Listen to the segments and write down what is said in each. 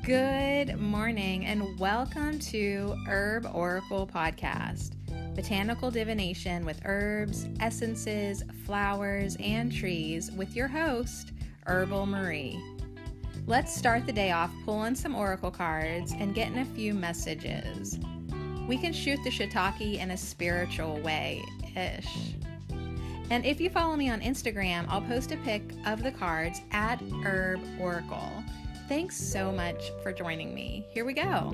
Good morning and welcome to Herb Oracle Podcast, botanical divination with herbs, essences, flowers, and trees with your host, Herbal Marie. Let's start the day off pulling some oracle cards and getting a few messages. We can shoot the shiitake in a spiritual way-ish. And if you follow me on Instagram, I'll post a pic of the cards at Herb Oracle. Thanks so much for joining me. Here we go.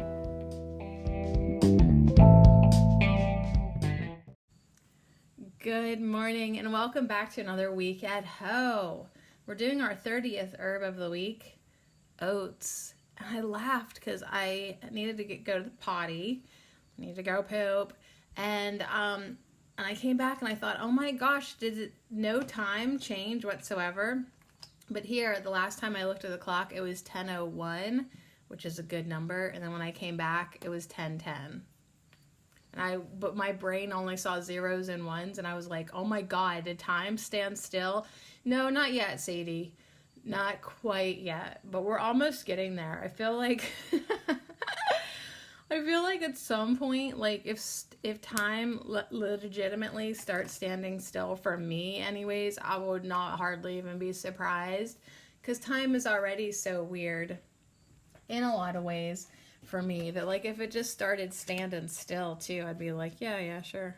Good morning and welcome back to another week at Ho. We're doing our 30th herb of the week, oats. And I laughed because I needed to go to the potty. I needed to go poop. And I came back and I thought, oh my gosh, did no time change whatsoever? But here, the last time I looked at the clock, it was 10:01, which is a good number. And then when I came back, it was 10:10. But my brain only saw zeros and ones, and I was like, oh my God, did time stand still? No, not yet, Sadie. Not quite yet, but we're almost getting there. I feel like at some point, like if time legitimately starts standing still for me anyways, I would not hardly even be surprised, because time is already so weird in a lot of ways for me that, like, if it just started standing still too, I'd be like, yeah, sure.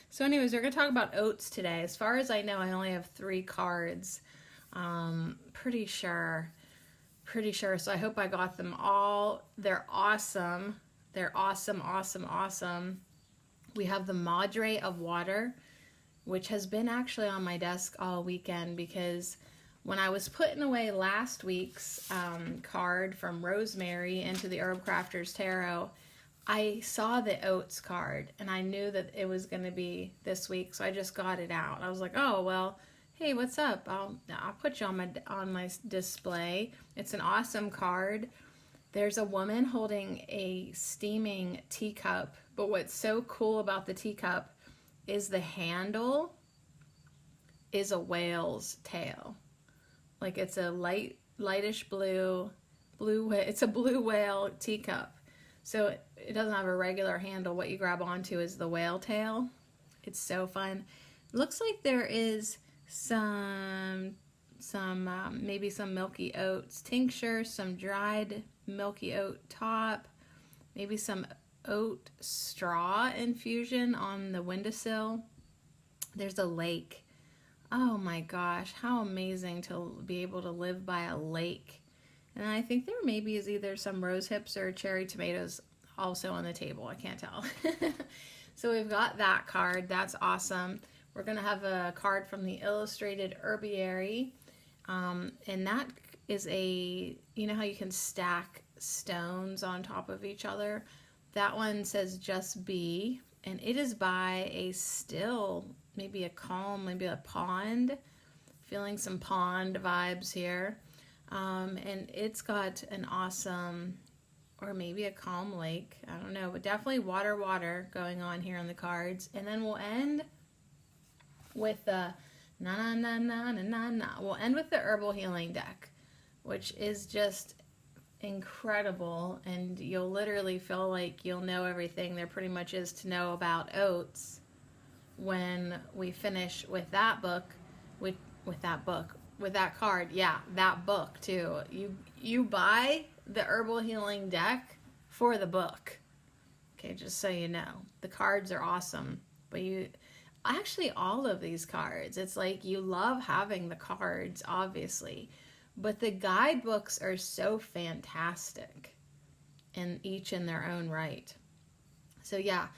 So anyways, we're gonna talk about oats today. As far as I know, I only have 3 cards. Pretty sure. So I hope I got them all. They're awesome. They're awesome. We have the Madre of Water, which has been actually on my desk all weekend, because when I was putting away last week's card from Rosemary into the Herb Crafters Tarot, I saw the oats card and I knew that it was going to be this week, so I just got it out. I was like, oh, well, hey, what's up? I'll put you on my display. It's an awesome card. There's a woman holding a steaming teacup, but what's so cool about the teacup is the handle is a whale's tail. Like, it's a lightish blue. It's a blue whale teacup. So it doesn't have a regular handle. What you grab onto is the whale tail. It's so fun. Looks like there is maybe some milky oats tincture, some dried milky oat top, maybe some oat straw infusion on the windowsill. There's a lake. Oh my gosh, how amazing to be able to live by a lake. And I think there maybe is either some rose hips or cherry tomatoes also on the table. I can't tell. So we've got that card. That's awesome. We're going to have a card from the Illustrated Herbiary. And that is you know how you can stack stones on top of each other? That one says Just Be, and it is by a still, maybe a calm, maybe a pond. Feeling some pond vibes here. And it's got an awesome, or maybe a calm lake, I don't know, but definitely water going on here on the cards. And then we'll end with the We'll end with the Herbal Healing deck, which is just incredible, and you'll literally feel like you'll know everything there pretty much is to know about oats when we finish with that book, with that card. Yeah, that book too. You buy the Herbal Healing deck for the book. Okay, just so you know. The cards are awesome, but actually, all of these cards, it's like you love having the cards, obviously, but the guidebooks are so fantastic, and each in their own right. So yeah,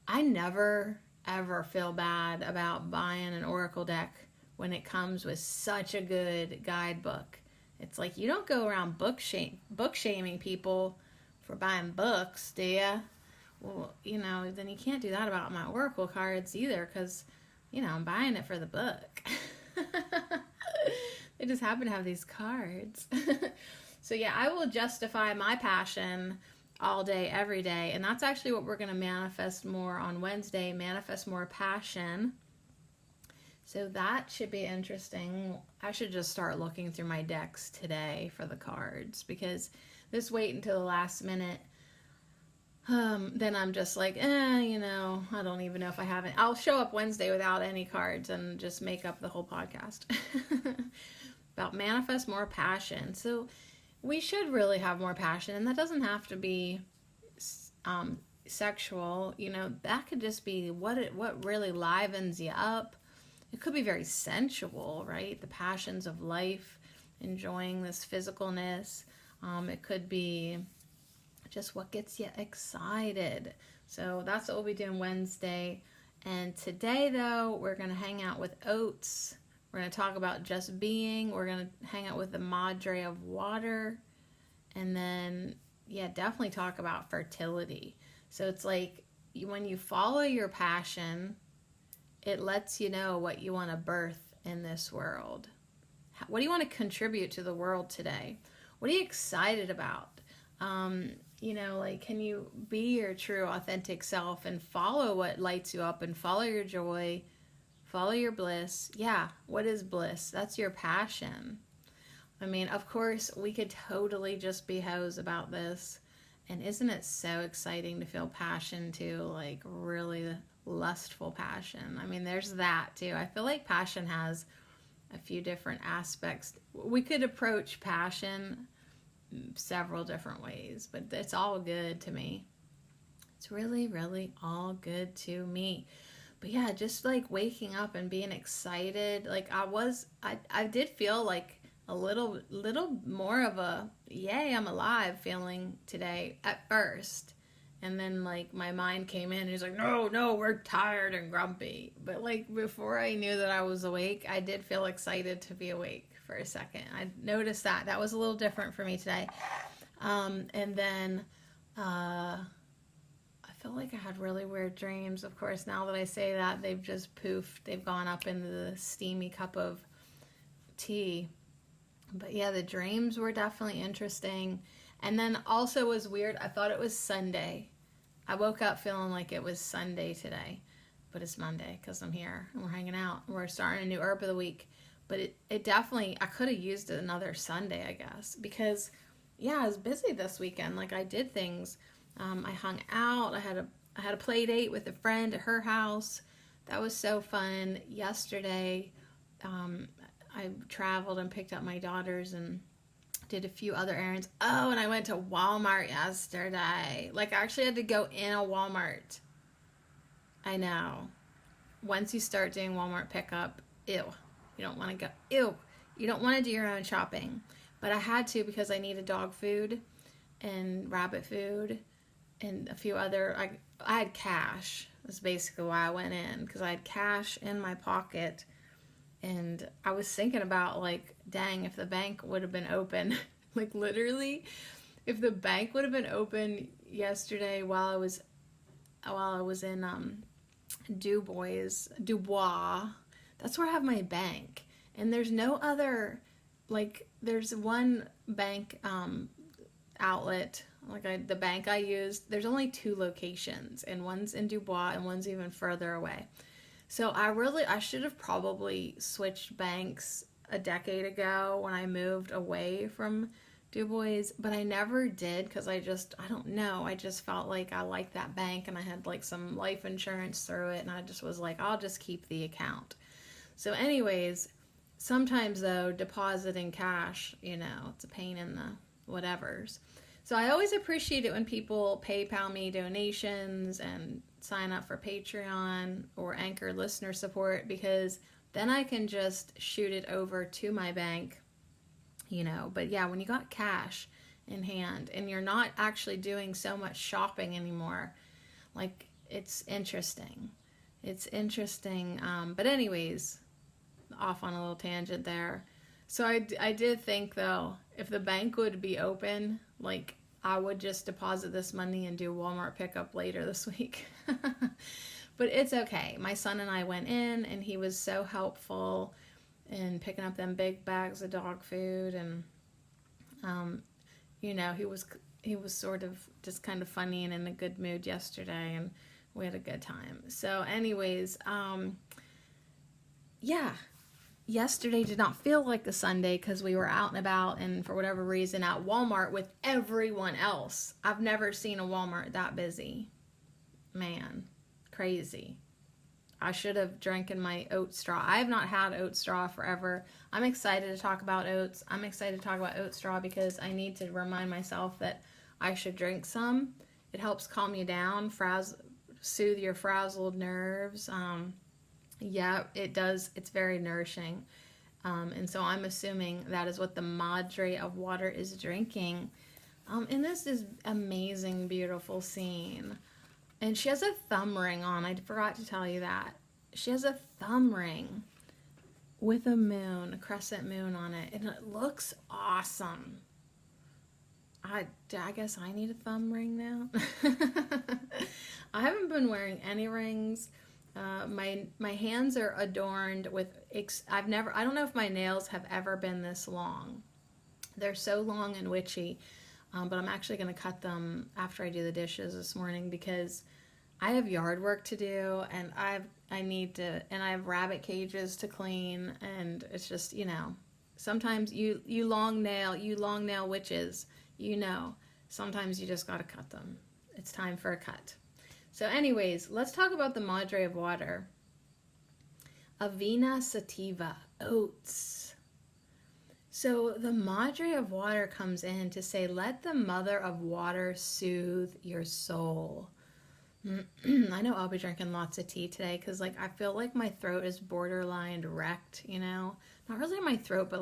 I never ever feel bad about buying an oracle deck when it comes with such a good guidebook. It's like, you don't go around book shaming people for buying books, do you? Well, then you can't do that about my oracle cards either, because, I'm buying it for the book. They just happen to have these cards. So yeah, I will justify my passion all day, every day. And that's actually what we're going to manifest more on Wednesday, manifest more passion. So that should be interesting. I should just start looking through my decks today for the cards, because this wait until the last minute, then I'm just like, I don't even know if I haven't. I'll show up Wednesday without any cards and just make up the whole podcast about manifest more passion. So we should really have more passion, and that doesn't have to be sexual. That could just be what really livens you up. It could be very sensual, right? The passions of life, enjoying this physicalness. It could be just what gets you excited. So that's what we'll be doing Wednesday. And today, though, we're going to hang out with OATS. We're going to talk about just being. We're going to hang out with the Madre of Water. And then, definitely talk about fertility. So it's like when you follow your passion, it lets you know what you want to birth in this world. What do you want to contribute to the world today? What are you excited about? Can you be your true, authentic self and follow what lights you up and follow your joy, follow your bliss? Yeah, what is bliss? That's your passion. I mean, of course, we could totally just be hoes about this. And isn't it so exciting to feel passion too? Like really lustful passion. I mean, there's that too. I feel like passion has a few different aspects. We could approach passion several different ways, but it's all good to me. It's really, really all good to me. But yeah, just like waking up and being excited. Like I did feel like a little more of a yay, I'm alive feeling today at first. And then like my mind came in and he's like, no, we're tired and grumpy. But like before I knew that I was awake, I did feel excited to be awake for a second. I noticed that was a little different for me today. And then I feel like I had really weird dreams. Of course, now that I say that, they've just poofed. They've gone up into the steamy cup of tea. But yeah, the dreams were definitely interesting. And then also was weird, I thought it was Sunday. I woke up feeling like it was Sunday today, but it's Monday because I'm here and we're hanging out. We're starting a new herb of the week. But it definitely, I could have used another Sunday, I guess, because I was busy this weekend. Like I did things. I hung out. I had a play date with a friend at her house. That was so fun. Yesterday, I traveled and picked up my daughters and did a few other errands. Oh, and I went to Walmart yesterday. Like, I actually had to go in a Walmart. I know. Once you start doing Walmart pickup, ew. You don't want to go. Ew. You don't want to do your own shopping. But I had to because I needed dog food and rabbit food and a few other. I had cash. That's basically why I went in, because I had cash in my pocket. And I was thinking about, like, dang, if the bank would have been open, like literally, if the bank would have been open yesterday while I was in Dubois, that's where I have my bank. And there's no other, like, there's one bank outlet, like the bank I used, there's only 2 locations, and one's in Dubois and one's even further away. So I should have probably switched banks a decade ago when I moved away from Dubois, but I never did because I don't know. I just felt like I liked that bank and I had like some life insurance through it, and I just was like, I'll just keep the account. So anyways, sometimes though, depositing cash, it's a pain in the whatevers. So I always appreciate it when people PayPal me donations and sign up for Patreon or Anchor listener support, because then I can just shoot it over to my bank, But yeah, when you got cash in hand and you're not actually doing so much shopping anymore, like, it's interesting. It's interesting. But anyways, off on a little tangent there. So I did think, though, if the bank would be open, like, I would just deposit this money and do Walmart pickup later this week. But it's okay. My son and I went in, and he was so helpful in picking up them big bags of dog food. And, he was sort of just kind of funny and in a good mood yesterday, and we had a good time. So anyways, yeah, yesterday did not feel like a Sunday because we were out and about and for whatever reason at Walmart with everyone else. I've never seen a Walmart that busy. Man, crazy. I should have drank in my oat straw. I have not had oat straw forever. I'm excited to talk about oats. I'm excited to talk about oat straw because I need to remind myself that I should drink some. It helps calm you down, soothe your frazzled nerves. Yeah, it does. It's very nourishing. And so I'm assuming that is what the Madre of Water is drinking. And this is amazing, beautiful scene. And she has a thumb ring on. I forgot to tell you that. She has a thumb ring with a moon, a crescent moon on it. And it looks awesome. I guess I need a thumb ring now. I haven't been wearing any rings. My hands are adorned with, I don't know if my nails have ever been this long. They're so long and witchy. But I'm actually going to cut them after I do the dishes this morning because I have yard work to do and I have rabbit cages to clean, and it's just, sometimes you long nail witches, sometimes you just got to cut them. It's time for a cut. So anyways, let's talk about the Madre of Water. Avena sativa, oats. So the Madre of Water comes in to say, let the Mother of Water soothe your soul. I know I'll be drinking lots of tea today because, I feel like my throat is borderline wrecked, Not really my throat, but,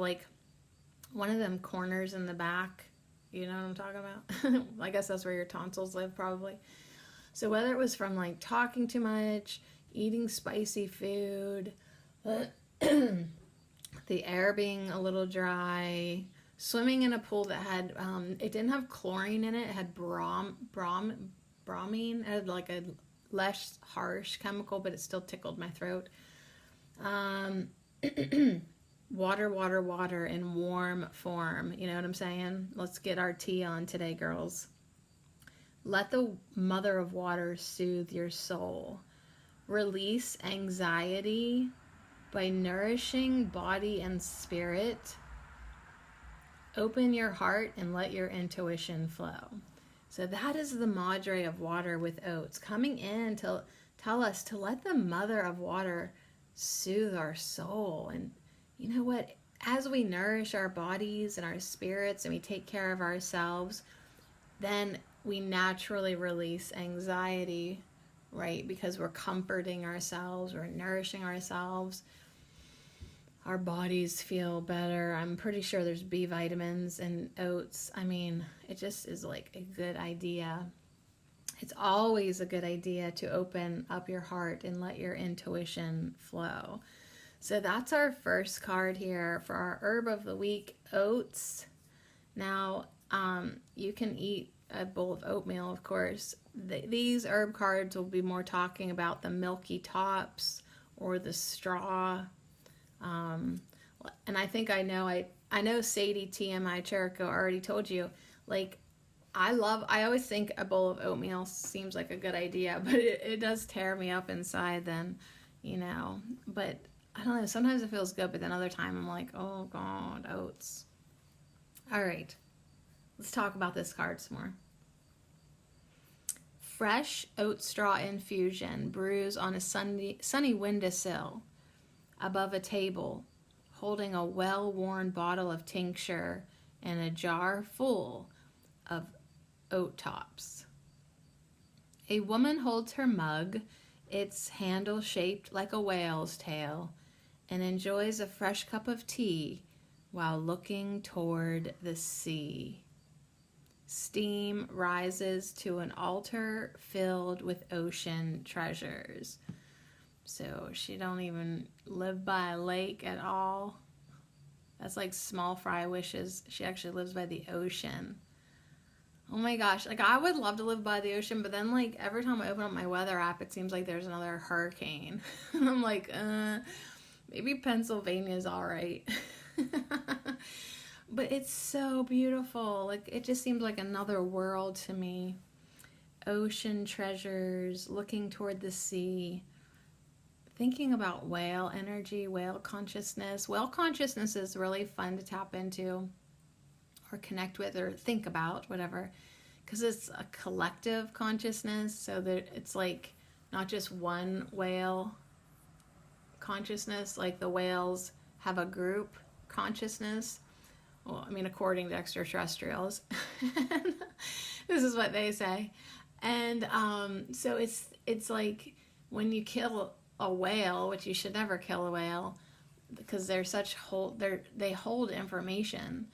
one of them corners in the back. You know what I'm talking about? I guess that's where your tonsils live, probably. So whether it was from, talking too much, eating spicy food, the air being a little dry, swimming in a pool that had, it didn't have chlorine in it. It had bromine. It had a less harsh chemical, but it still tickled my throat. Water in warm form. You know what I'm saying? Let's get our tea on today, girls. Let the Mother of Water soothe your soul. Release anxiety by nourishing body and spirit. Open your heart and let your intuition flow. So that is the Madre of Water with oats coming in to tell us to let the Mother of Water soothe our soul. And you know what? As we nourish our bodies and our spirits and we take care of ourselves, then we naturally release anxiety, right? Because we're comforting ourselves, we're nourishing ourselves. Our bodies feel better. I'm pretty sure there's B vitamins in oats. I mean, it just is a good idea. It's always a good idea to open up your heart and let your intuition flow. So that's our first card here for our herb of the week, oats. Now, you can eat a bowl of oatmeal, of course. These herb cards will be more talking about the milky tops or the straw. And I think I know Sadie TMI Cherico already told you, I always think a bowl of oatmeal seems like a good idea, but it does tear me up inside then, but I don't know, sometimes it feels good, but then other time I'm like, oh God, oats. All right, let's talk about this card some more. Fresh oat straw infusion brews on a sunny windowsill above a table, holding a well-worn bottle of tincture and a jar full of oat tops. A woman holds her mug, its handle shaped like a whale's tail, and enjoys a fresh cup of tea while looking toward the sea. Steam rises to an altar filled with ocean treasures. So she don't even live by a lake at all. That's like small fry wishes. She actually lives by the ocean. Oh my gosh, I would love to live by the ocean, but then every time I open up my weather app, it seems like there's another hurricane. And I'm like, maybe Pennsylvania's all right. But it's so beautiful. It just seems like another world to me. Ocean treasures, looking toward the sea. thinking about whale energy, whale consciousness. Whale consciousness is really fun to tap into or connect with or think about, whatever, because it's a collective consciousness. So that it's like not just one whale consciousness, like the whales have a group consciousness. Well, I mean, according to extraterrestrials, this is what they say. And so it's like when you kill a whale, which you should never kill a whale, because they hold information,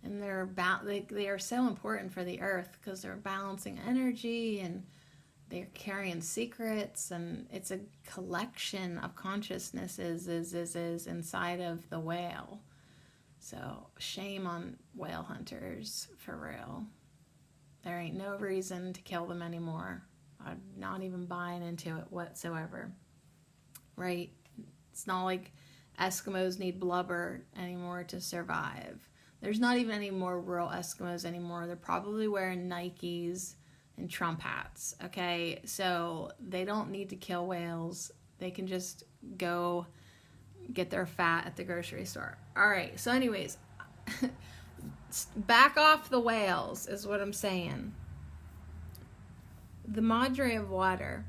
and they are so important for the earth because they're balancing energy and they're carrying secrets, and it's a collection of consciousnesses is inside of the whale. So shame on whale hunters, for real. There ain't no reason to kill them anymore. I'm not even buying into it whatsoever. Right? It's not like Eskimos need blubber anymore to survive. There's not even any more rural Eskimos anymore. They're probably wearing Nikes and Trump hats, okay? So they don't need to kill whales. They can just go get their fat at the grocery store. All right, so anyways, back off the whales is what I'm saying. The Madre of Water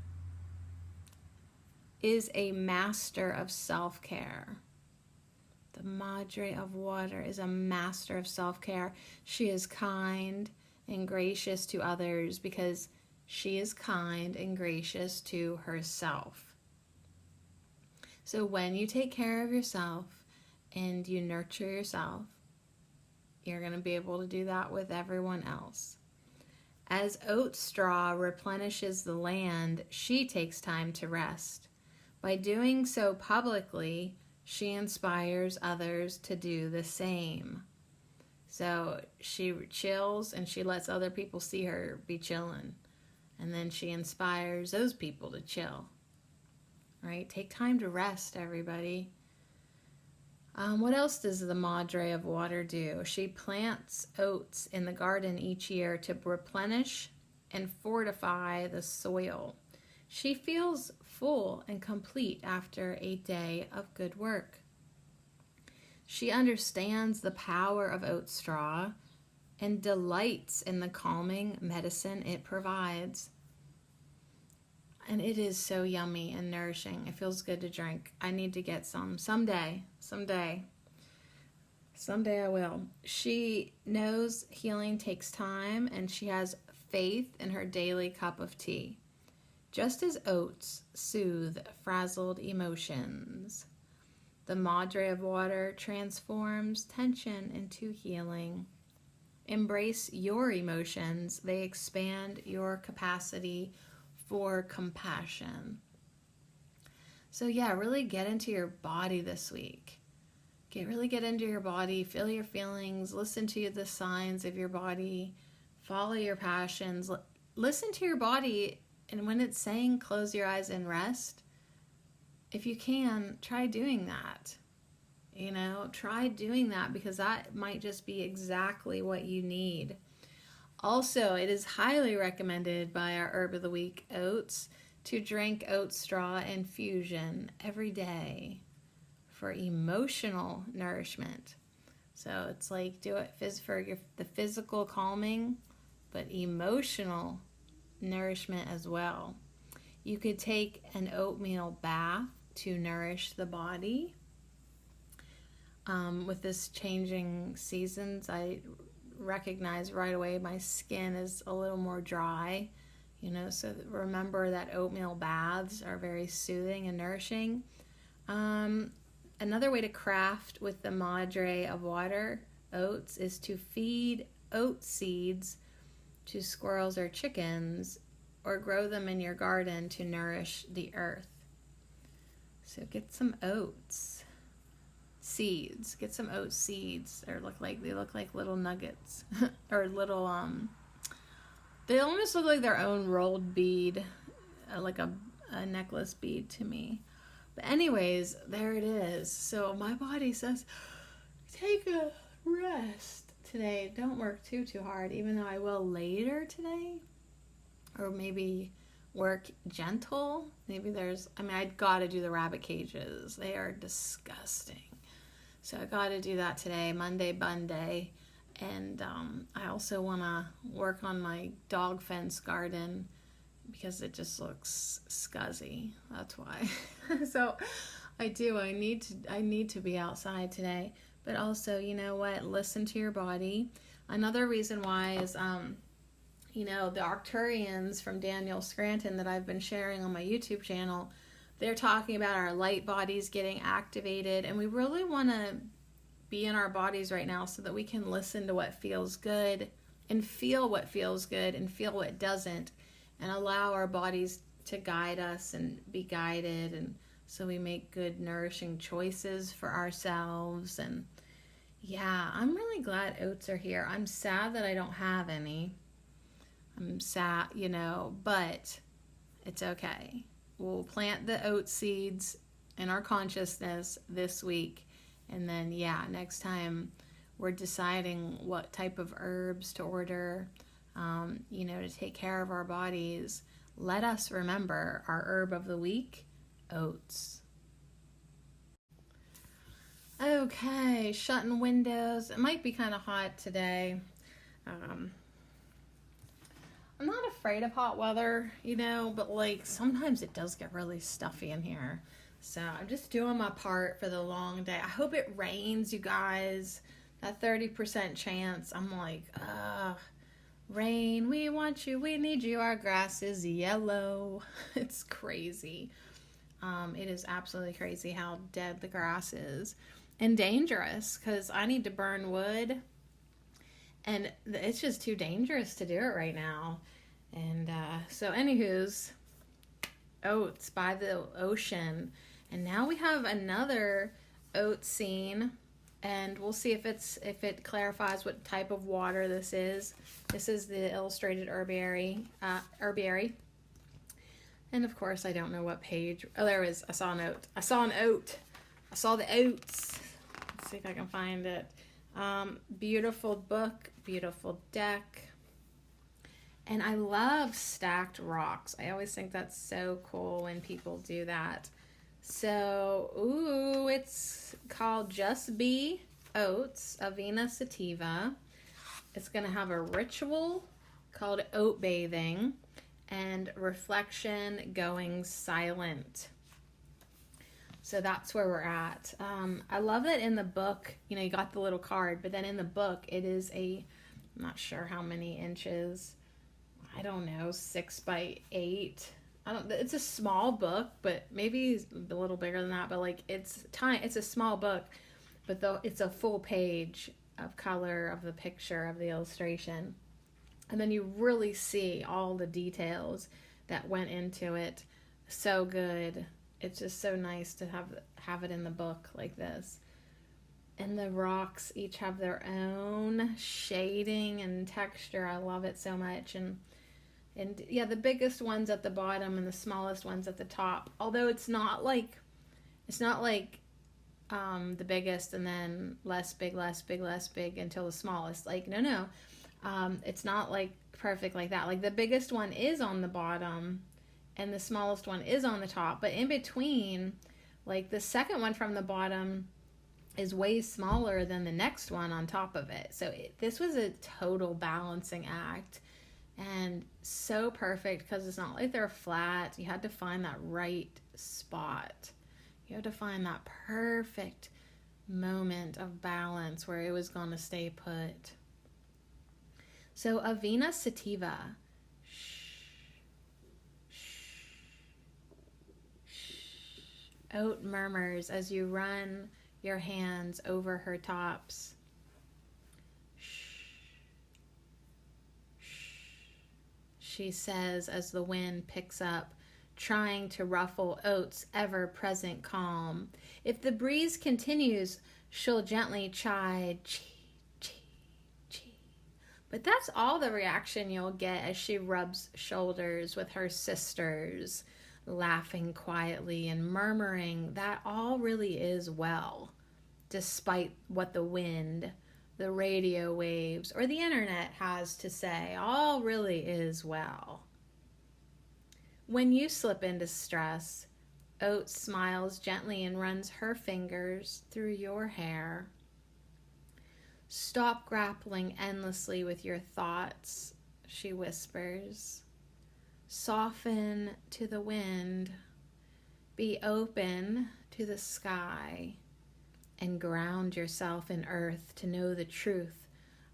is a master of self-care. The Madre of Water is a master of self-care. She is kind and gracious to others because she is kind and gracious to herself. So when you take care of yourself and you nurture yourself, you're going to be able to do that with everyone else. As oat straw replenishes the land, she takes time to rest. By doing so publicly, she inspires others to do the same. So she chills and she lets other people see her be chilling. And then she inspires those people to chill. Right? Take time to rest, everybody. What else does the Madre of Water do? She plants oats in the garden each year to replenish and fortify the soil. She feels full and complete after a day of good work. She understands the power of oat straw and delights in the calming medicine it provides. And it is so yummy and nourishing. It feels good to drink. I need to get some someday. Someday I will. She knows healing takes time, and she has faith in her daily cup of tea. Just as oats soothe frazzled emotions, the Madre of Water transforms tension into healing. Embrace your emotions. They expand your capacity for compassion. So yeah, really get into your body this week. Really get into your body, feel your feelings, listen to the signs of your body, follow your passions, listen to your body, and when it's saying close your eyes and rest, if you can, try doing that. Try doing that because that might just be exactly what you need. Also, it is highly recommended by our Herb of the Week oats to drink oat straw infusion every day for emotional nourishment. So it's like do it for the physical calming, but emotional nourishment as well. You could take an oatmeal bath to nourish the body. With this changing seasons, I recognize right away my skin is a little more dry, so remember that oatmeal baths are very soothing and nourishing. Another way to craft with the Madre of Water oats is to feed oat seeds to squirrels or chickens, or grow them in your garden to nourish the earth. So get some oats seeds. Get some oat seeds. They look like little nuggets or little they almost look like their own rolled bead, like a necklace bead to me. But anyways, there it is. So my body says, take a rest today. Don't work too hard, even though I will later today. Or maybe work gentle. Maybe I got to do the rabbit cages. They are disgusting. So I got to do that today, Monday Bun Day. And I also want to work on my dog fence garden because it just looks scuzzy. That's why. So I need to be outside today. But also, you know what? Listen to your body. Another reason why is, the Arcturians from Daniel Scranton that I've been sharing on my YouTube channel, they're talking about our light bodies getting activated. And we really want to be in our bodies right now so that we can listen to what feels good and feel what feels good and feel what doesn't, and allow our bodies to guide us and be guided, and so we make good nourishing choices for ourselves. And yeah, I'm really glad oats are here. I'm sad that I don't have any. I'm sad, but it's okay. We'll plant the oat seeds in our consciousness this week. And then, next time we're deciding what type of herbs to order, to take care of our bodies, let us remember our herb of the week, oats. Okay, shutting windows. It might be kind of hot today. I'm not afraid of hot weather, but sometimes it does get really stuffy in here. So I'm just doing my part for the long day. I hope it rains, you guys. That 30% chance. I'm like, rain, we want you, we need you. Our grass is yellow. It's crazy. It is absolutely crazy how dead the grass is. And dangerous, because I need to burn wood. And it's just too dangerous to do it right now. And so anywho's, oats by the ocean. And now we have another oat scene, and we'll see if it clarifies what type of water this is. This is the illustrated herbiary. And of course, I don't know what page. Oh, there it is. I saw an oat. I saw the oats. Let's see if I can find it. Beautiful book, beautiful deck. And I love stacked rocks. I always think that's so cool when people do that. So, it's called Just Be Oats, Avena Sativa. It's going to have a ritual called oat bathing and reflection going silent. So that's where we're at. I love that in the book, you got the little card, but then in the book, it is I'm not sure how many inches. I don't know, 6 by 8. It's a small book, but maybe a little bigger than that, but it's tiny. It's a small book, but though it's a full page of color of the picture of the illustration. And then you really see all the details that went into it. So good. It's just so nice to have it in the book like this. And the rocks each have their own shading and texture. I love it so much. And the biggest ones at the bottom and the smallest ones at the top. Although it's not like the biggest and then less big until the smallest. No. It's not perfect like that. The biggest one is on the bottom and the smallest one is on the top. But in between, the second one from the bottom is way smaller than the next one on top of it. So this was a total balancing act. And so perfect because it's not like they're flat. You had to find that right spot. You had to find that perfect moment of balance where it was going to stay put. So Avena Sativa. Oat murmurs as you run your hands over her tops. She says as the wind picks up, trying to ruffle Oat's ever-present calm. If the breeze continues, she'll gently chide, chee, chee, chee. But that's all the reaction you'll get as she rubs shoulders with her sisters, laughing quietly and murmuring that all really is well, despite what the wind, the radio waves, or the internet has to say. All really is well. When you slip into stress, Oats smiles gently and runs her fingers through your hair. Stop grappling endlessly with your thoughts, she whispers. Soften to the wind. Be open to the sky. And ground yourself in earth to know the truth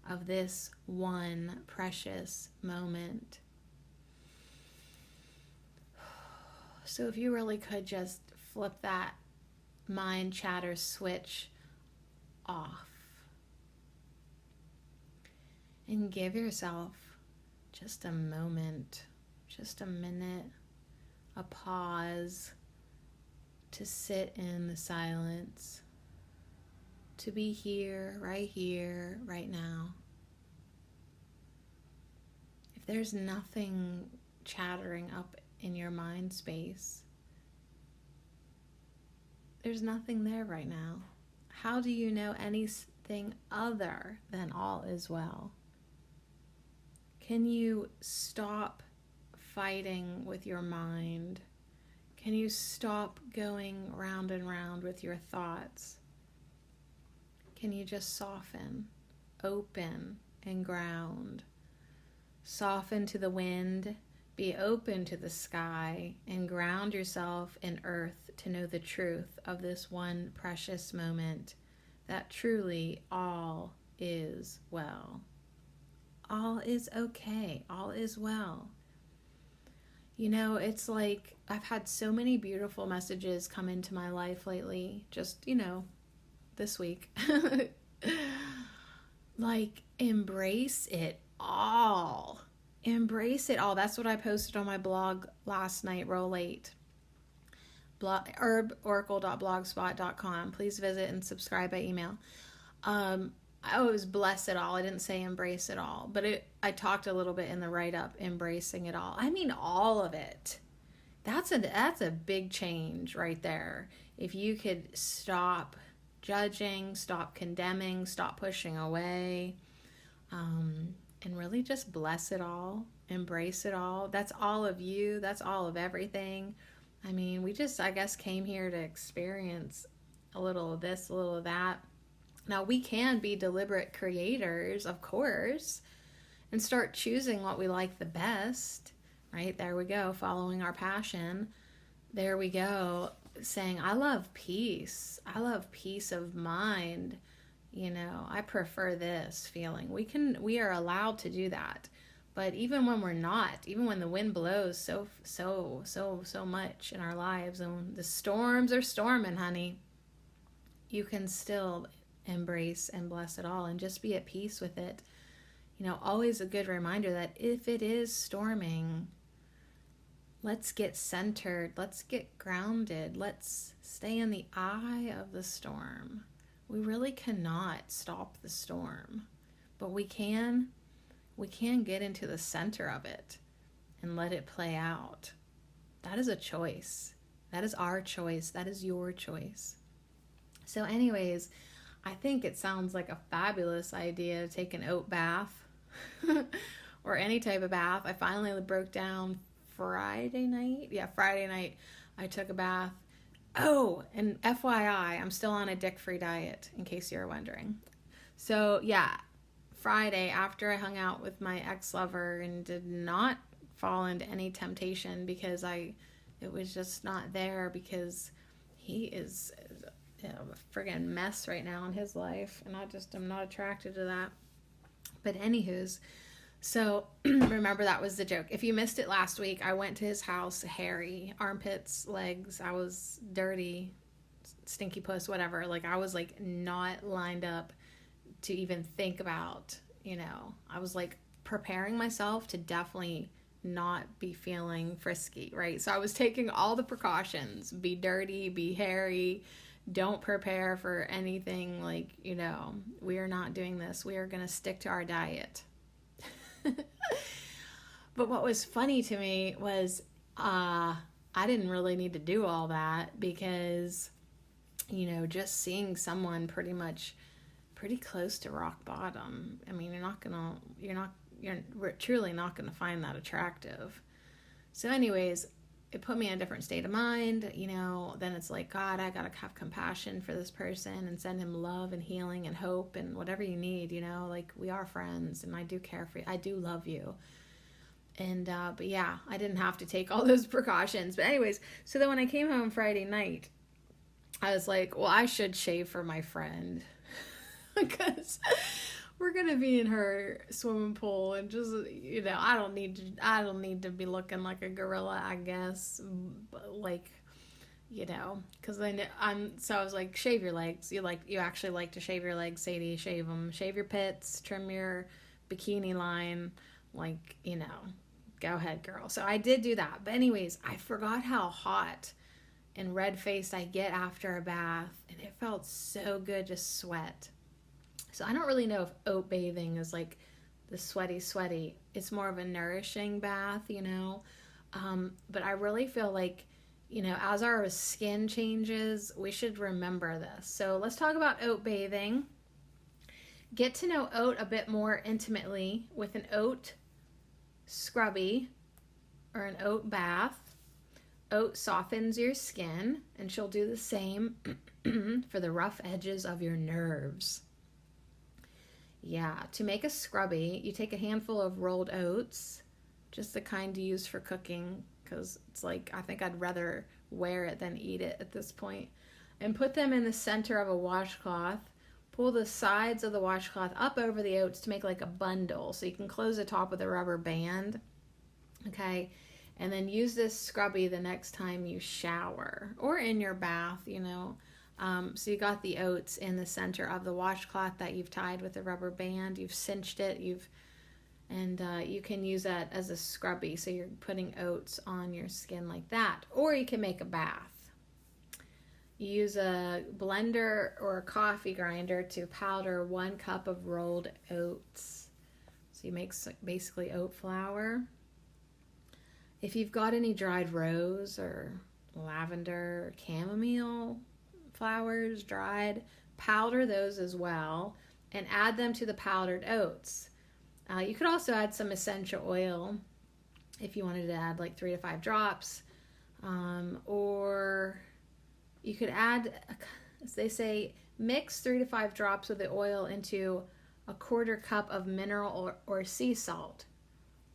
of this one precious moment. So if you really could just flip that mind chatter switch off and give yourself just a moment, just a minute, a pause to sit in the silence, to be here, right now. If there's nothing chattering up in your mind space, there's nothing there right now. How do you know anything other than all is well? Can you stop fighting with your mind? Can you stop going round and round with your thoughts? Can you just soften, open, and ground? Soften to the wind, be open to the sky, and ground yourself in earth to know the truth of this one precious moment, that truly all is well. All is okay. All is well. You know, it's like I've had so many beautiful messages come into my life lately, just, this week. Like, embrace it all. Embrace it all. That's what I posted on my blog last night, real late. herboracle.blogspot.com. Please visit and subscribe by email. I was bless it all. I didn't say embrace it all, but I talked a little bit in the write-up, embracing it all. I mean, all of it. That's a big change right there. If you could stop judging, stop condemning, stop pushing away, and really just bless it all, embrace it all. That's all of you. That's all of everything. I mean, we just, I guess, came here to experience a little of this, a little of that. Now, we can be deliberate creators, of course, and start choosing what we like the best, right? There we go, following our passion. There we go, saying, I love peace. I love peace of mind. I prefer this feeling. We are allowed to do that. But even when we're not, even when the wind blows so much in our lives and the storms are storming, honey, you can still embrace and bless it all and just be at peace with it. Always a good reminder that if it is storming, let's get centered, let's get grounded, let's stay in the eye of the storm. We really cannot stop the storm, but we can get into the center of it and let it play out. That is a choice. That is our choice. That is your choice. So anyways, I think it sounds like a fabulous idea to take an oat bath or any type of bath. I finally broke down Friday night. Yeah, Friday night I took a bath. Oh, and FYI, I'm still on a dick-free diet, in case you're wondering. So yeah, Friday, after I hung out with my ex-lover and did not fall into any temptation because it was just not there, because he is a friggin' mess right now in his life, and I'm not attracted to that. But anywho's, so remember, that was the joke. If you missed it last week, I went to his house, hairy, armpits, legs, I was dirty, stinky puss, whatever. Like, I was like not lined up to even think about, I was like preparing myself to definitely not be feeling frisky, right? So I was taking all the precautions, be dirty, be hairy, don't prepare for anything, like, we are not doing this. We are going to stick to our diet. But what was funny to me was I didn't really need to do all that, because just seeing someone pretty close to rock bottom, I mean, you're truly not gonna find that attractive. So anyways, it put me in a different state of mind, you know. Then it's like, God, I gotta have compassion for this person and send him love and healing and hope and whatever you need, you know. Like, we are friends and I do care for you, I do love you. And but yeah, I didn't have to take all those precautions. But anyways, so then when I came home Friday night, I was like, well, I should shave for my friend because we're gonna be in her swimming pool, and just, you know, I don't need to be looking like a gorilla, I guess. But like, you know, because so I was like, shave your legs. You actually like to shave your legs, Sadie? Shave them, shave your pits, trim your bikini line, like, you know, go ahead, girl. So I did do that. But anyways, I forgot how hot and red-faced I get after a bath, and it felt so good to sweat. So I don't really know if oat bathing is like the sweaty. It's more of a nourishing bath, you know. But I really feel like, you know, as our skin changes, we should remember this. So let's talk about oat bathing. Get to know oat a bit more intimately with an oat scrubby or an oat bath. Oat softens your skin, and she'll do the same for the rough edges of your nerves. Yeah, to make a scrubby, you take a handful of rolled oats, just the kind you use for cooking, because it's like, I think I'd rather wear it than eat it at this point, and put them in the center of a washcloth. Pull the sides of the washcloth up over the oats to make like a bundle, so you can close the top with a rubber band, okay? And then use this scrubby the next time you shower or in your bath, you know. So you got the oats in the center of the washcloth that you've tied with a rubber band. You've cinched it. You can use that as a scrubby. So you're putting oats on your skin like that. Or you can make a bath. You use a blender or a coffee grinder to powder 1 cup of rolled oats. So you make basically oat flour. If you've got any dried rose or lavender or chamomile flowers, dried, powder those as well and add them to the powdered oats. You could also add some essential oil if you wanted to add like 3 to 5 drops, or you could add, as they say, mix 3 to 5 drops of the oil into a 1/4 cup of mineral or sea salt,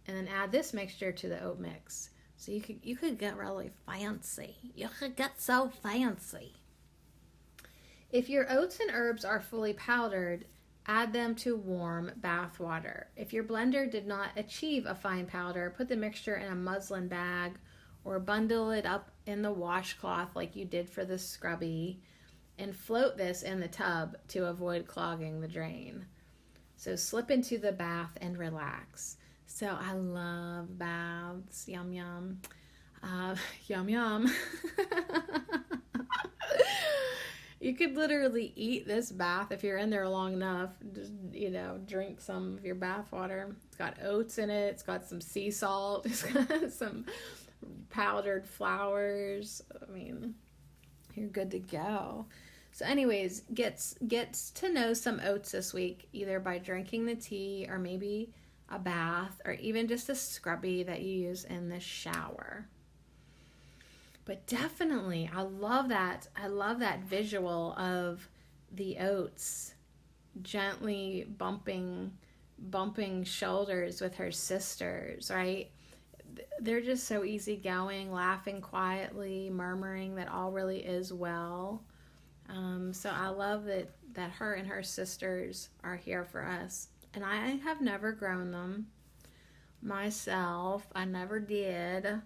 and then add this mixture to the oat mix. So you could get really fancy. You could get so fancy. If your oats and herbs are fully powdered, add them to warm bath water. If your blender did not achieve a fine powder, put the mixture in a muslin bag or bundle it up in the washcloth like you did for the scrubby, and float this in the tub to avoid clogging the drain. So slip into the bath and relax. So I love baths. Yum, yum. Yum, yum. You could literally eat this bath if you're in there long enough. Just, you know, drink some of your bath water. It's got oats in it. It's got some sea salt. It's got some powdered flowers. I mean, you're good to go. So anyways, gets to know some oats this week, either by drinking the tea or maybe a bath or even just a scrubby that you use in the shower. But definitely, I love that visual of the oats gently bumping shoulders with her sisters, right? They're just so easygoing, laughing quietly, murmuring that all really is well. So I love that her and her sisters are here for us. And I have never grown them myself. I never did.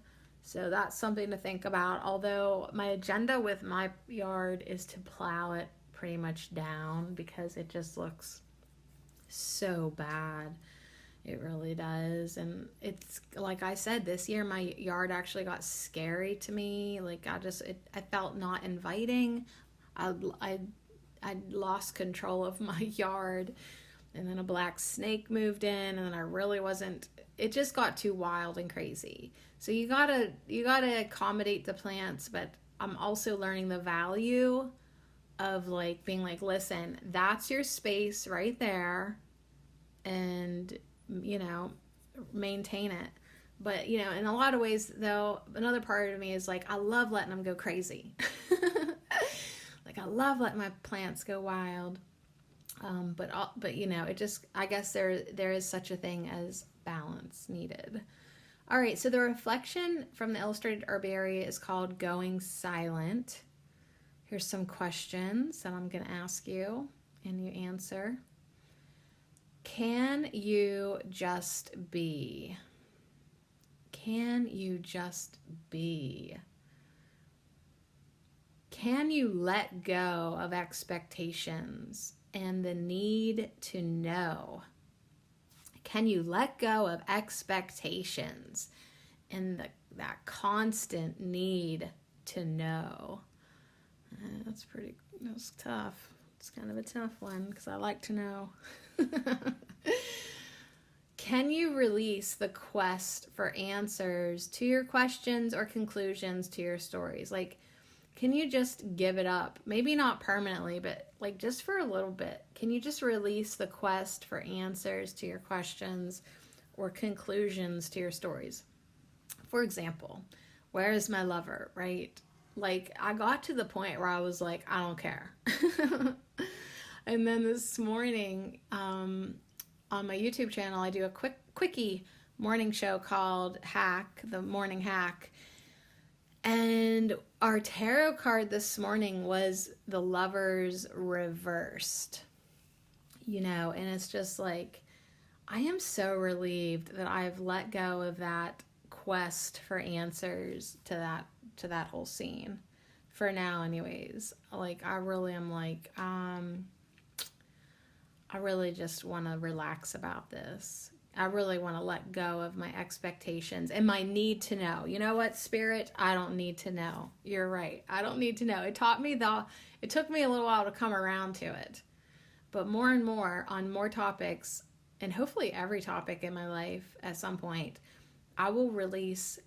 So that's something to think about. Although my agenda with my yard is to plow it pretty much down because it just looks so bad. It really does. And it's like I said, this year my yard actually got scary to me. Like I felt not inviting. I lost control of my yard, and then a black snake moved in, and then I really wasn't. It just got too wild and crazy. So you gotta accommodate the plants, but I'm also learning the value of like being like, listen, that's your space right there, and you know, maintain it. But, you know, in a lot of ways, though, another part of me is like, I love letting them go crazy. Like, I love letting my plants go wild. But you know, it just, I guess there is such a thing as balance needed. All right, so the reflection from the Illustrated Herbiary is called Going Silent. Here's some questions that I'm going to ask you, and you answer. Can you just be? Can you just be? Can you let go of expectations and the need to know? Can you let go of expectations and that constant need to know? That's tough. It's kind of a tough one because I like to know. Can you release the quest for answers to your questions or conclusions to your stories? Like, can you just give it up? Maybe not permanently, but like just for a little bit. Can you just release the quest for answers to your questions or conclusions to your stories? For example, where is my lover, right? Like, I got to the point where I was like, I don't care. And then this morning, on my YouTube channel, I do a quickie morning show called The Morning Hack. And our tarot card this morning was the Lovers reversed. You know, and it's just like, I am so relieved that I've let go of that quest for answers to that whole scene. For now, anyways. Like, I really am like, I really just want to relax about this. I really want to let go of my expectations and my need to know. You know what, Spirit? I don't need to know. You're right. I don't need to know. It took me a little while to come around to it. But more and more on more topics, and hopefully every topic in my life at some point, I will release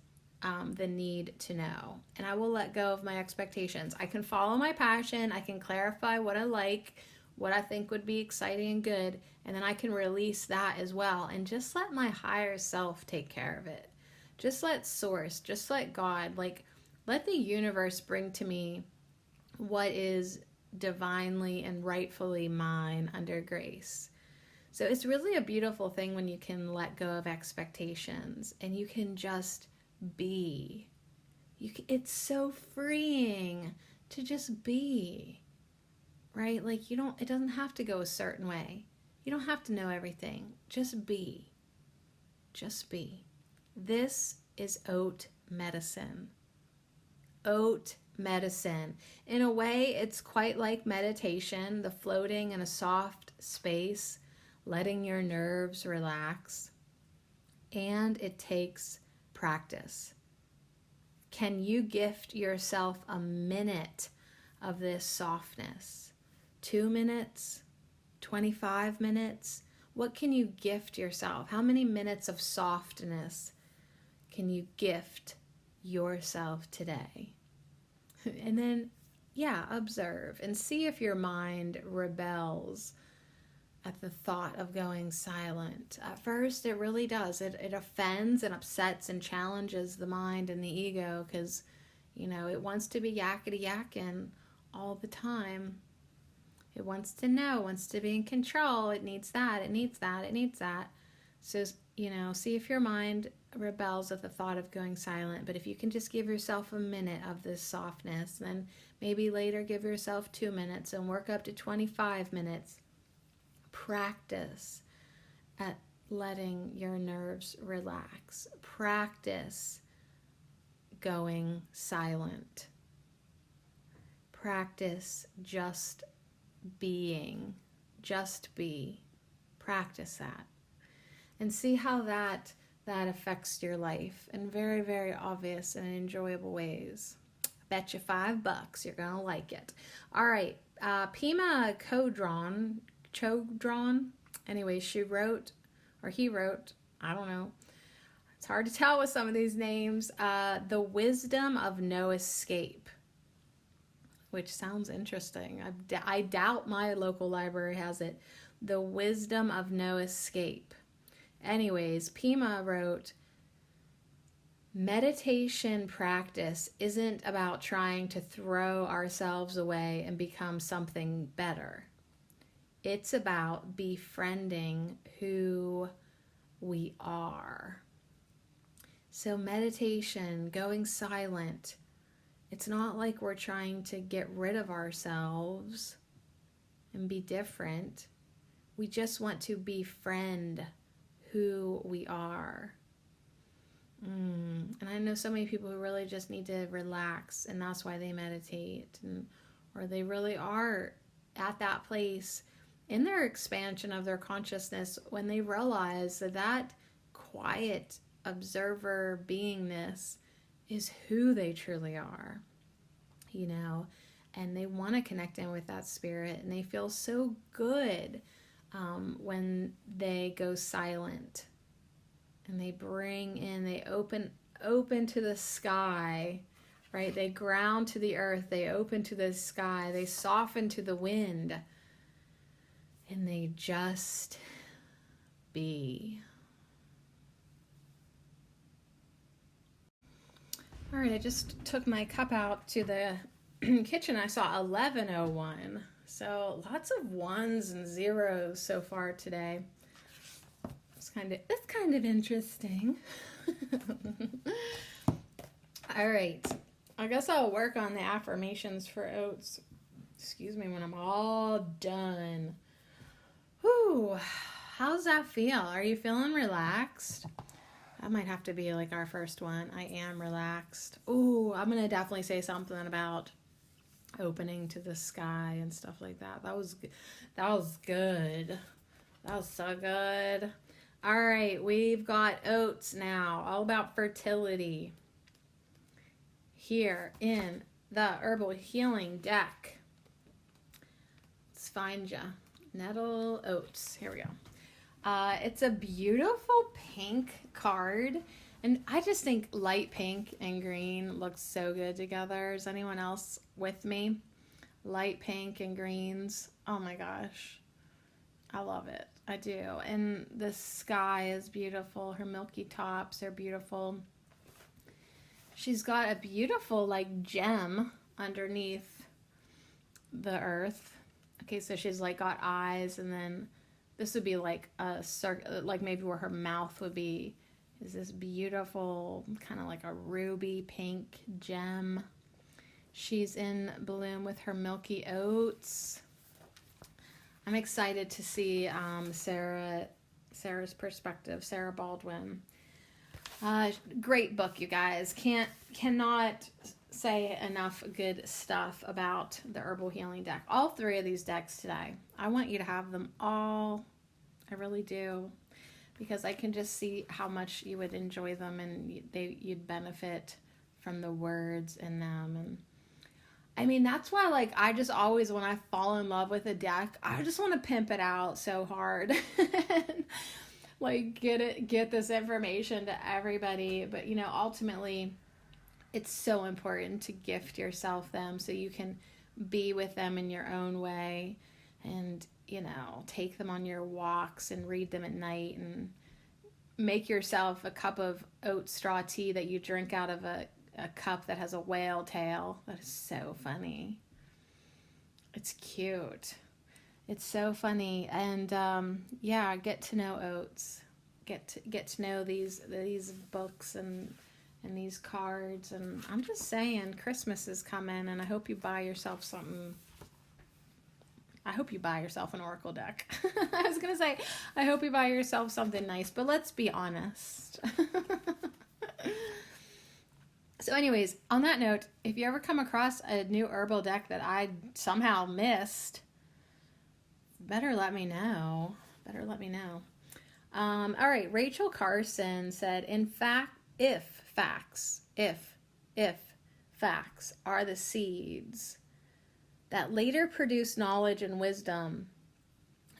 the need to know. And I will let go of my expectations. I can follow my passion. I can clarify what I like, what I think would be exciting and good, and then I can release that as well and just let my higher self take care of it. Just let Source, just let God, like, let the universe bring to me what is divinely and rightfully mine under grace. So it's really a beautiful thing when you can let go of expectations and you can just be. It's so freeing to just be. Right? Like, it doesn't have to go a certain way. You don't have to know everything. Just be. Just be. This is oat medicine. Oat medicine. In a way, it's quite like meditation, the floating in a soft space, letting your nerves relax. And it takes practice. Can you gift yourself a minute of this softness? 2 minutes, 25 minutes. What can you gift yourself? How many minutes of softness can you gift yourself today? And then, observe and see if your mind rebels at the thought of going silent. At first, it really does. It offends and upsets and challenges the mind and the ego because, it wants to be yakety yakking all the time. It wants to know, wants to be in control. It needs that, it needs that, it needs that. So, see if your mind rebels at the thought of going silent. But if you can just give yourself a minute of this softness, then maybe later give yourself 2 minutes and work up to 25 minutes. Practice at letting your nerves relax. Practice going silent. Practice just being. Just be. Practice that. And see how that affects your life in very, very obvious and enjoyable ways. I bet you $5 you're going to like it. All right. Pima Chodron. Anyway, he wrote, I don't know. It's hard to tell with some of these names. The Wisdom of No Escape, which sounds interesting. I doubt my local library has it. The Wisdom of No Escape. Anyways, Pima wrote, Meditation practice isn't about trying to throw ourselves away and become something better. It's about befriending who we are. So meditation, going silent, it's not like we're trying to get rid of ourselves and be different. We just want to befriend who we are. And I know so many people who really just need to relax, and that's why they meditate, or they really are at that place in their expansion of their consciousness when they realize that quiet observer beingness is who they truly are, and they want to connect in with that spirit, and they feel so good when they go silent and they bring in, they open to the sky, right? They ground to the earth, they open to the sky, they soften to the wind, and they just be. All right, I just took my cup out to the kitchen. I saw 11:01. So lots of ones and zeros so far today. It's kind of interesting. All right. I guess I'll work on the affirmations for oats. Excuse me, when I'm all done. Whew. How's that feel? Are you feeling relaxed? That might have to be like our first one. I am relaxed. Ooh, I'm going to definitely say something about opening to the sky and stuff like that. That was good. That was so good. All right, we've got oats now, all about fertility here in the Herbal Healing deck. Let's find ya. Nettle oats. Here we go. It's a beautiful pink card, and I just think light pink and green looks so good together. Is anyone else with me? Light pink and greens. Oh my gosh. I love it. I do. And the sky is beautiful. Her milky tops are beautiful. She's got a beautiful like gem underneath the earth. Okay, so she's like got eyes, and then this would be like a circle, like maybe where her mouth would be, is this beautiful kind of like a ruby pink gem. She's in bloom with her milky oats. I'm excited to see Sarah's perspective, Sarah Baldwin. Great book, you guys. Cannot say enough good stuff about the Herbal Healing deck. All three of these decks today. I want you to have them all. I really do. Because I can just see how much you would enjoy them, and you'd benefit from the words in them. And I mean, that's why, like, I just always, when I fall in love with a deck, I just want to pimp it out so hard. Like, get this information to everybody. But, ultimately, it's so important to gift yourself them so you can be with them in your own way, and, take them on your walks and read them at night, and make yourself a cup of oat straw tea that you drink out of a cup that has a whale tail. That is so funny. It's cute. It's so funny. And get to know oats. Get to know these books and these cards. And I'm just saying, Christmas is coming, and I hope you buy yourself something. I hope you buy yourself an oracle deck. I was gonna say, I hope you buy yourself something nice, but let's be honest. So anyways, on that note, if you ever come across a new herbal deck that I somehow missed, better let me know. All right, Rachel Carson said, in fact, if facts are the seeds that later produce knowledge and wisdom,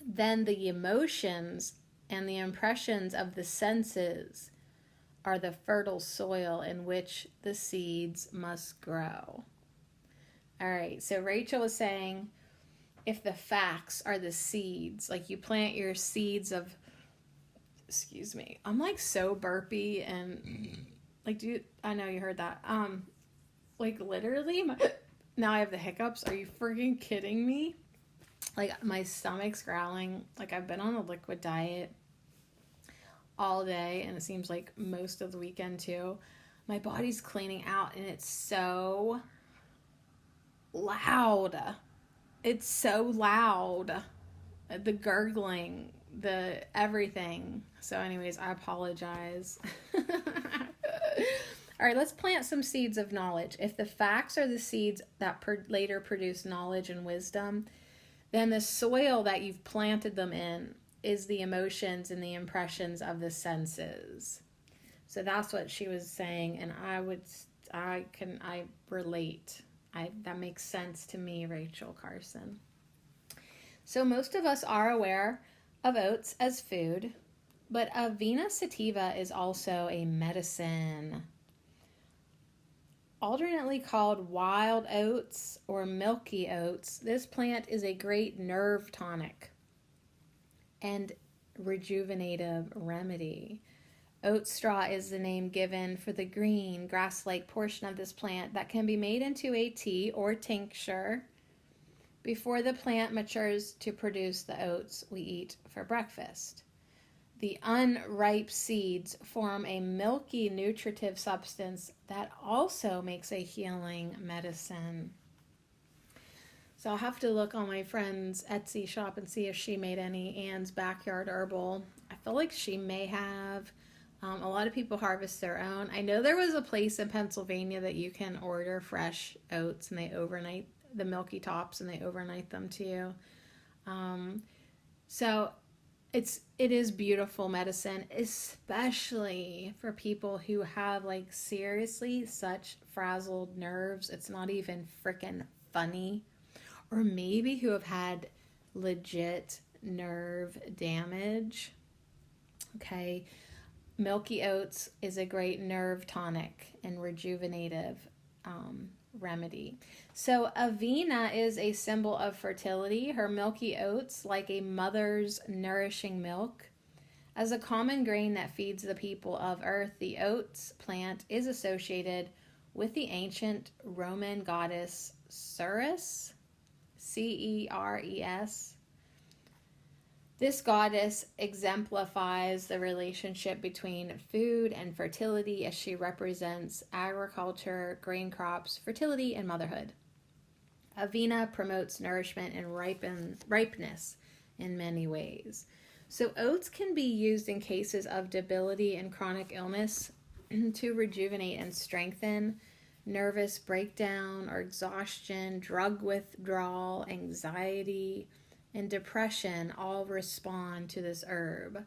then the emotions and the impressions of the senses are the fertile soil in which the seeds must grow. All right, so Rachel was saying, if the facts are the seeds, like you plant your seeds of, excuse me, I'm like so burpy and Like, I know you heard that. Like, literally, now I have the hiccups. Are you freaking kidding me? Like, my stomach's growling. Like, I've been on a liquid diet all day, and it seems like most of the weekend, too. My body's cleaning out, and it's so loud. It's so loud. The gurgling, the everything. So anyways, I apologize. All right, let's plant some seeds of knowledge. If the facts are the seeds that later produce knowledge and wisdom, then the soil that you've planted them in is the emotions and the impressions of the senses. So that's what she was saying, and I relate. That makes sense to me, Rachel Carson. So most of us are aware of oats as food, but Avena sativa is also a medicine. Alternately called wild oats or milky oats, this plant is a great nerve tonic and rejuvenative remedy. Oat straw is the name given for the green, grass-like portion of this plant that can be made into a tea or tincture before the plant matures to produce the oats we eat for breakfast. The unripe seeds form a milky, nutritive substance that also makes a healing medicine. So I'll have to look on my friend's Etsy shop and see if she made any Anne's Backyard Herbal. I feel like she may have. A lot of people harvest their own. I know there was a place in Pennsylvania that you can order fresh oats and they overnight the milky tops and they overnight them to you. So it is beautiful medicine, especially for people who have like seriously such frazzled nerves. It's not even freaking funny. Or maybe who have had legit nerve damage. Okay. Milky oats is a great nerve tonic and rejuvenative remedy. So Avena is a symbol of fertility. Her milky oats, like a mother's nourishing milk. As a common grain that feeds the people of earth, the oats plant is associated with the ancient Roman goddess Ceres, Ceres. This goddess exemplifies the relationship between food and fertility as she represents agriculture, grain crops, fertility, and motherhood. Avena promotes nourishment and ripeness in many ways. So oats can be used in cases of debility and chronic illness to rejuvenate and strengthen nervous breakdown or exhaustion, drug withdrawal, anxiety, and depression all respond to this herb.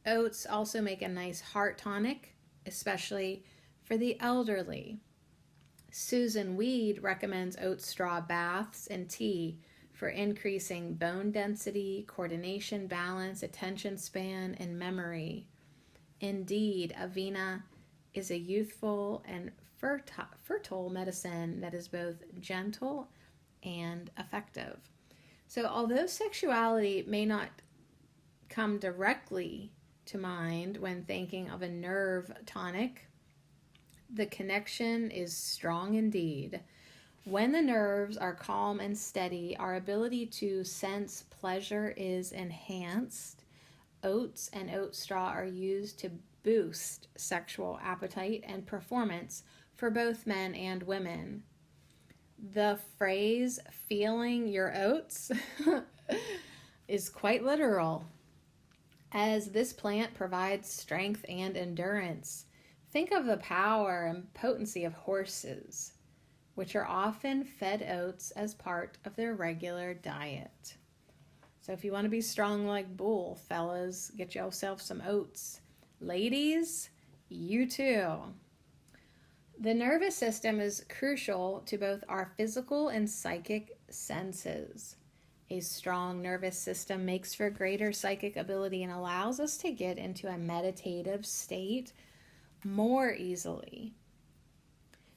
Oats also make a nice heart tonic, especially for the elderly. Susan Weed recommends oat straw baths and tea for increasing bone density, coordination, balance, attention span, and memory. Indeed, Avena is a youthful and fertile medicine that is both gentle and effective. So although sexuality may not come directly to mind when thinking of a nerve tonic, the connection is strong indeed. When the nerves are calm and steady, our ability to sense pleasure is enhanced. Oats and oat straw are used to boost sexual appetite and performance for both men and women. The phrase "feeling your oats" is quite literal, as this plant provides strength and endurance. Think of the power and potency of horses, which are often fed oats as part of their regular diet. So if you want to be strong like bull, fellas, get yourself some oats. Ladies, you too. The nervous system is crucial to both our physical and psychic senses. A strong nervous system makes for greater psychic ability and allows us to get into a meditative state more easily.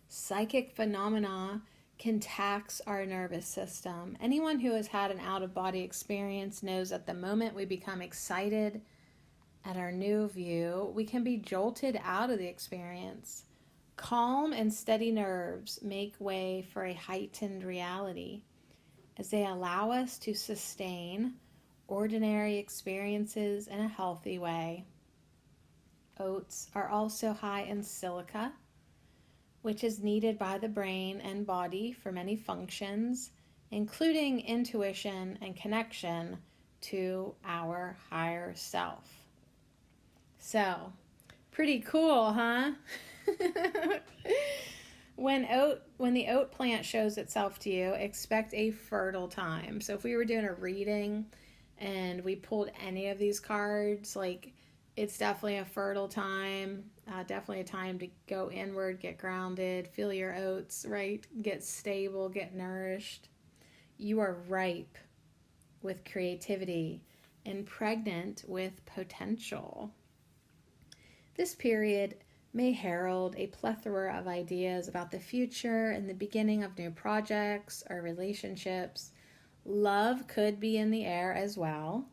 Psychic phenomena can tax our nervous system. Anyone who has had an out-of-body experience knows that the moment we become excited at our new view, we can be jolted out of the experience. Calm and steady nerves make way for a heightened reality as they allow us to sustain ordinary experiences in a healthy way. Oats are also high in silica, which is needed by the brain and body for many functions, including intuition and connection to our higher self. So, pretty cool, huh? When the oat plant shows itself to you, expect a fertile time. So if we were doing a reading and we pulled any of these cards, like, it's definitely a fertile time, definitely a time to go inward, get grounded, feel your oats, right? Get stable, get nourished. You are ripe with creativity and pregnant with potential. This period may herald a plethora of ideas about the future and the beginning of new projects or relationships. Love could be in the air as well.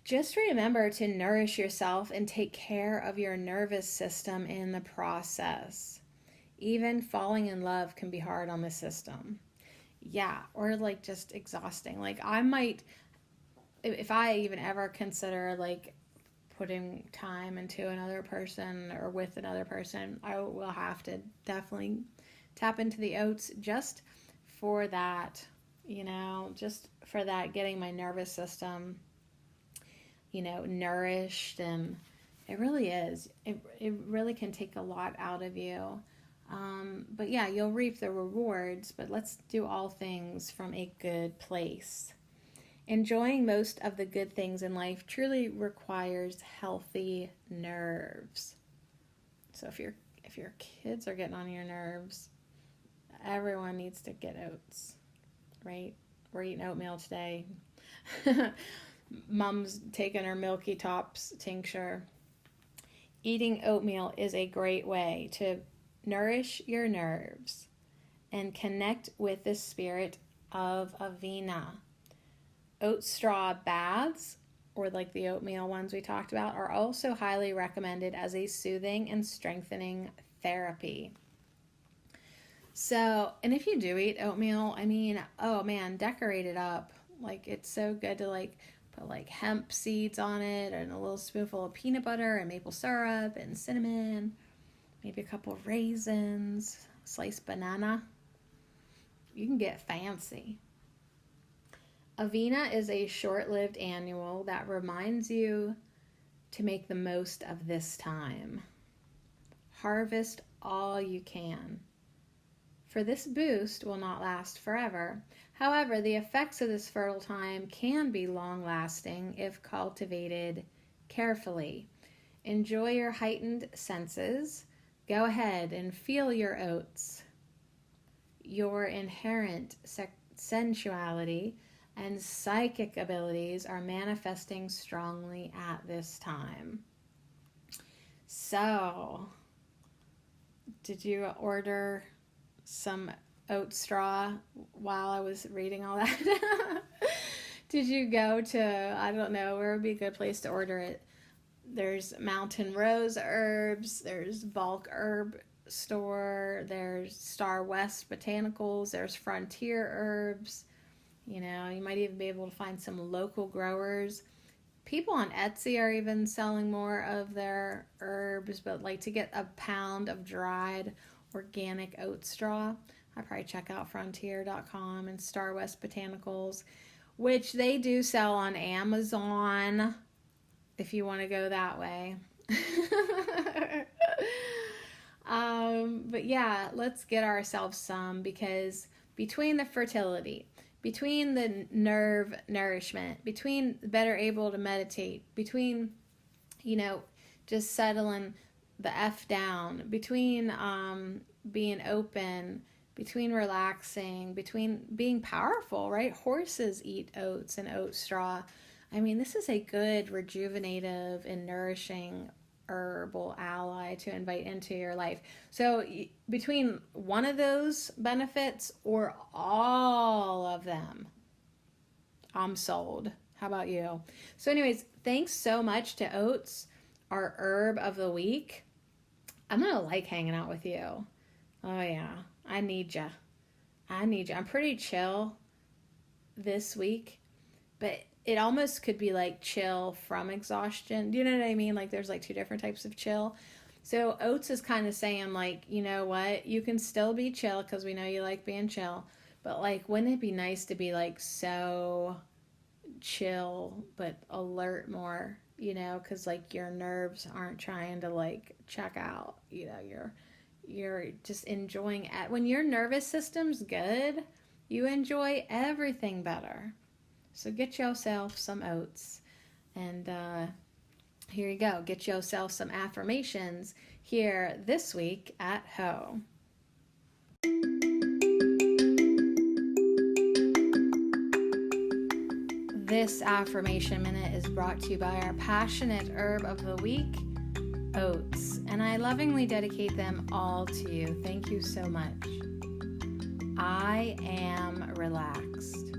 Just remember to nourish yourself and take care of your nervous system in the process. Even falling in love can be hard on the system. Yeah, or like just exhausting. Like, I might, if I even ever consider like putting time into another person or with another person, I will have to definitely tap into the oats just for that, just for that, getting my nervous system, nourished. And it really is. It really can take a lot out of you. But yeah, you'll reap the rewards, but let's do all things from a good place. Enjoying most of the good things in life truly requires healthy nerves. So if your kids are getting on your nerves, everyone needs to get oats, right? We're eating oatmeal today. Mom's taking her Milky Tops tincture. Eating oatmeal is a great way to nourish your nerves and connect with the spirit of Avena. Oat straw baths, or like the oatmeal ones we talked about, are also highly recommended as a soothing and strengthening therapy. So, and if you do eat oatmeal, oh man, decorate it up. Like, it's so good to like put like hemp seeds on it and a little spoonful of peanut butter and maple syrup and cinnamon, maybe a couple of raisins, sliced banana. You can get fancy. Avena is a short-lived annual that reminds you to make the most of this time. Harvest all you can. For this boost will not last forever. However, the effects of this fertile time can be long-lasting if cultivated carefully. Enjoy your heightened senses. Go ahead and feel your oats. Your inherent sensuality and psychic abilities are manifesting strongly at this time. So, did you order some oat straw while I was reading all that? Did you go to, I don't know, where would be a good place to order it? There's Mountain Rose Herbs, there's Bulk Herb Store, there's Star West Botanicals, there's Frontier Herbs. You might even be able to find some local growers. People on Etsy are even selling more of their herbs, but like to get a pound of dried organic oat straw, I'd probably check out frontier.com and Star West Botanicals, which they do sell on Amazon if you want to go that way. But yeah, let's get ourselves some, because between the fertility, between the nerve nourishment, between better able to meditate, between, just settling the F down, between being open, between relaxing, between being powerful, right? Horses eat oats and oat straw. This is a good rejuvenative and nourishing herbal ally to invite into your life. So between one of those benefits or all of them, I'm sold. How about you? So anyways, thanks so much to oats, our herb of the week. I'm going to like hanging out with you. Oh, yeah. I need you. I'm pretty chill this week, but it almost could be like chill from exhaustion. Do you know what I mean? Like there's like two different types of chill. So Oates is kind of saying like, you know what? You can still be chill because we know you like being chill. But like, wouldn't it be nice to be like so chill but alert more, you know, because like your nerves aren't trying to like check out, you know, you're just enjoying it. When your nervous system's good, you enjoy everything better. So get yourself some oats, and here you go. Get yourself some affirmations here this week at Ho. This affirmation minute is brought to you by our passionate herb of the week, oats, and I lovingly dedicate them all to you. Thank you so much. I am relaxed.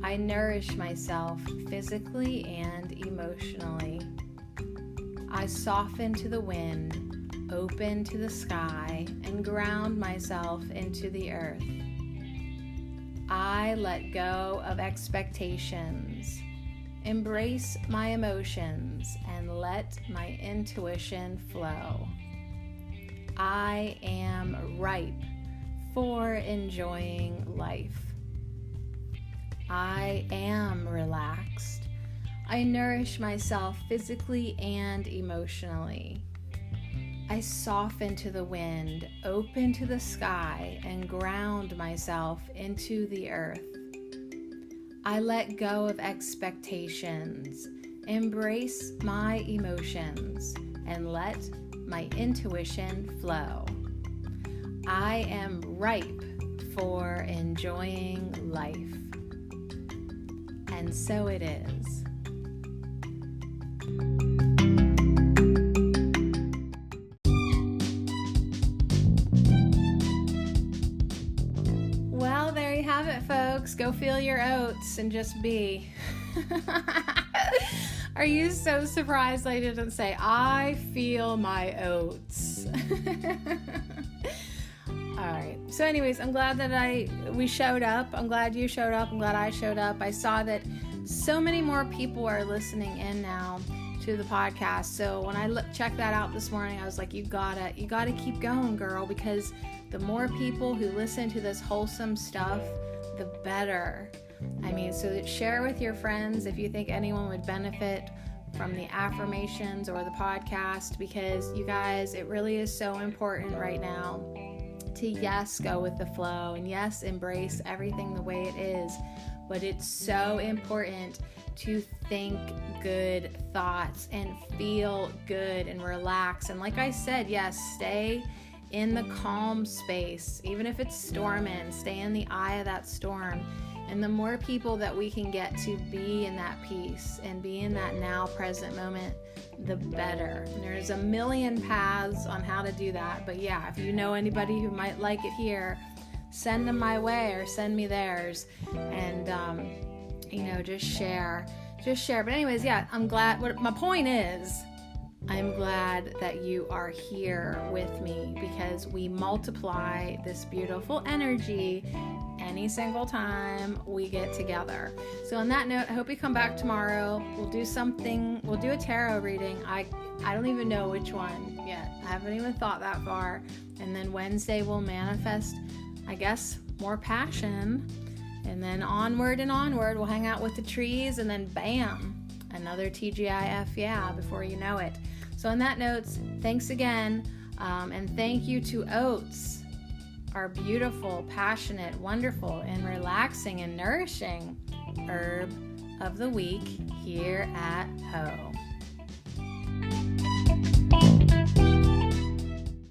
I nourish myself physically and emotionally. I soften to the wind, open to the sky, and ground myself into the earth. I let go of expectations, embrace my emotions, and let my intuition flow. I am ripe for enjoying life. I am relaxed. I nourish myself physically and emotionally. I soften to the wind, open to the sky, and ground myself into the earth. I let go of expectations, embrace my emotions, and let my intuition flow. I am ripe for enjoying life. And so it is. Well, there you have it, folks. Go feel your oats and just be. Are you so surprised I didn't say, I feel my oats? All right. So anyways, I'm glad that we showed up. I'm glad you showed up. I'm glad I showed up. I saw that so many more people are listening in now to the podcast. So when I checked that out this morning, I was like, you gotta keep going, girl, because the more people who listen to this wholesome stuff, the better. I mean, so share with your friends if you think anyone would benefit from the affirmations or the podcast, because you guys, it really is so important right now to yes, go with the flow, and yes, embrace everything the way it is. But it's so important to think good thoughts and feel good and relax. And like I said, yes, stay in the calm space. Even if it's storming, stay in the eye of that storm. And the more people that we can get to be in that peace and be in that now present moment, the better. And there's a million paths on how to do that. But yeah, if you know anybody who might like it here, send them my way or send me theirs. And, just share. But anyways, yeah, I'm glad. My point is, I'm glad that you are here with me, because we multiply this beautiful energy any single time we get together. So on that note, I hope you come back tomorrow. We'll do a tarot reading. I don't even know which one yet. I haven't even thought that far. And then Wednesday we'll manifest, I guess, more passion. And then onward and onward, we'll hang out with the trees, and then bam, another TGIF, yeah, before you know it. So on that note, thanks again, and thank you to Oats, our beautiful, passionate, wonderful, and relaxing and nourishing herb of the week here at Ho.